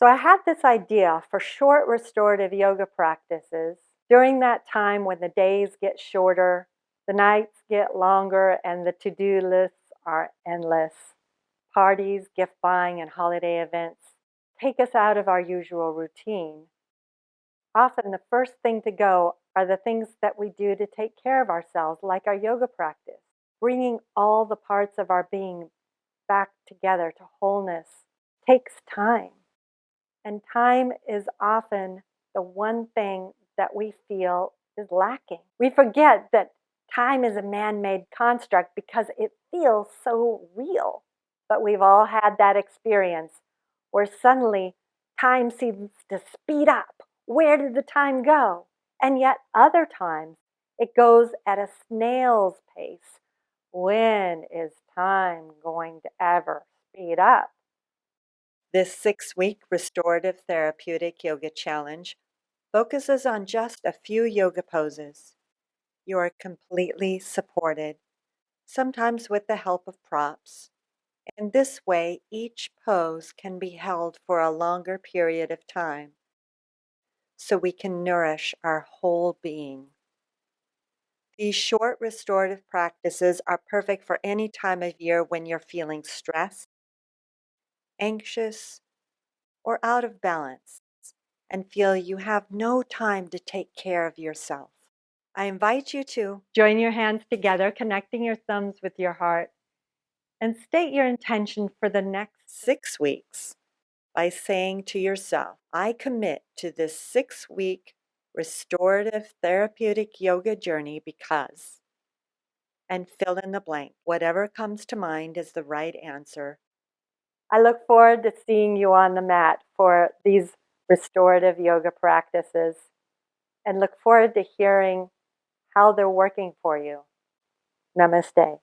So I had this idea for short restorative yoga practices during that time when the days get shorter, the nights get longer, and the to-do lists are endless. Parties, gift buying, and holiday events take us out of our usual routine. Often the first thing to go are the things that we do to take care of ourselves, like our yoga practice. Bringing all the parts of our being back together to wholeness takes time. And time is often the one thing that we feel is lacking. We forget that time is a man made construct because it feels so real. But we've all had that experience where suddenly time seems to speed up. Where did the time go? And yet, other times, it goes at a snail's pace. When is time going to ever speed up? This 6-week restorative therapeutic yoga challenge focuses on just a few yoga poses. You are completely supported, sometimes with the help of props. In this way, each pose can be held for a longer period of time, so we can nourish our whole being. These short restorative practices are perfect for any time of year when you're feeling stressed, anxious, or out of balance and feel you have no time to take care of yourself. I invite you to join your hands together, connecting your thumbs with your heart, and state your intention for the next 6 weeks by saying to yourself, I commit to this 6-week restorative therapeutic yoga journey because, and fill in the blank. Whatever comes to mind is the right answer. I look forward to seeing you on the mat for these restorative yoga practices and look forward to hearing how they're working for you. Namaste.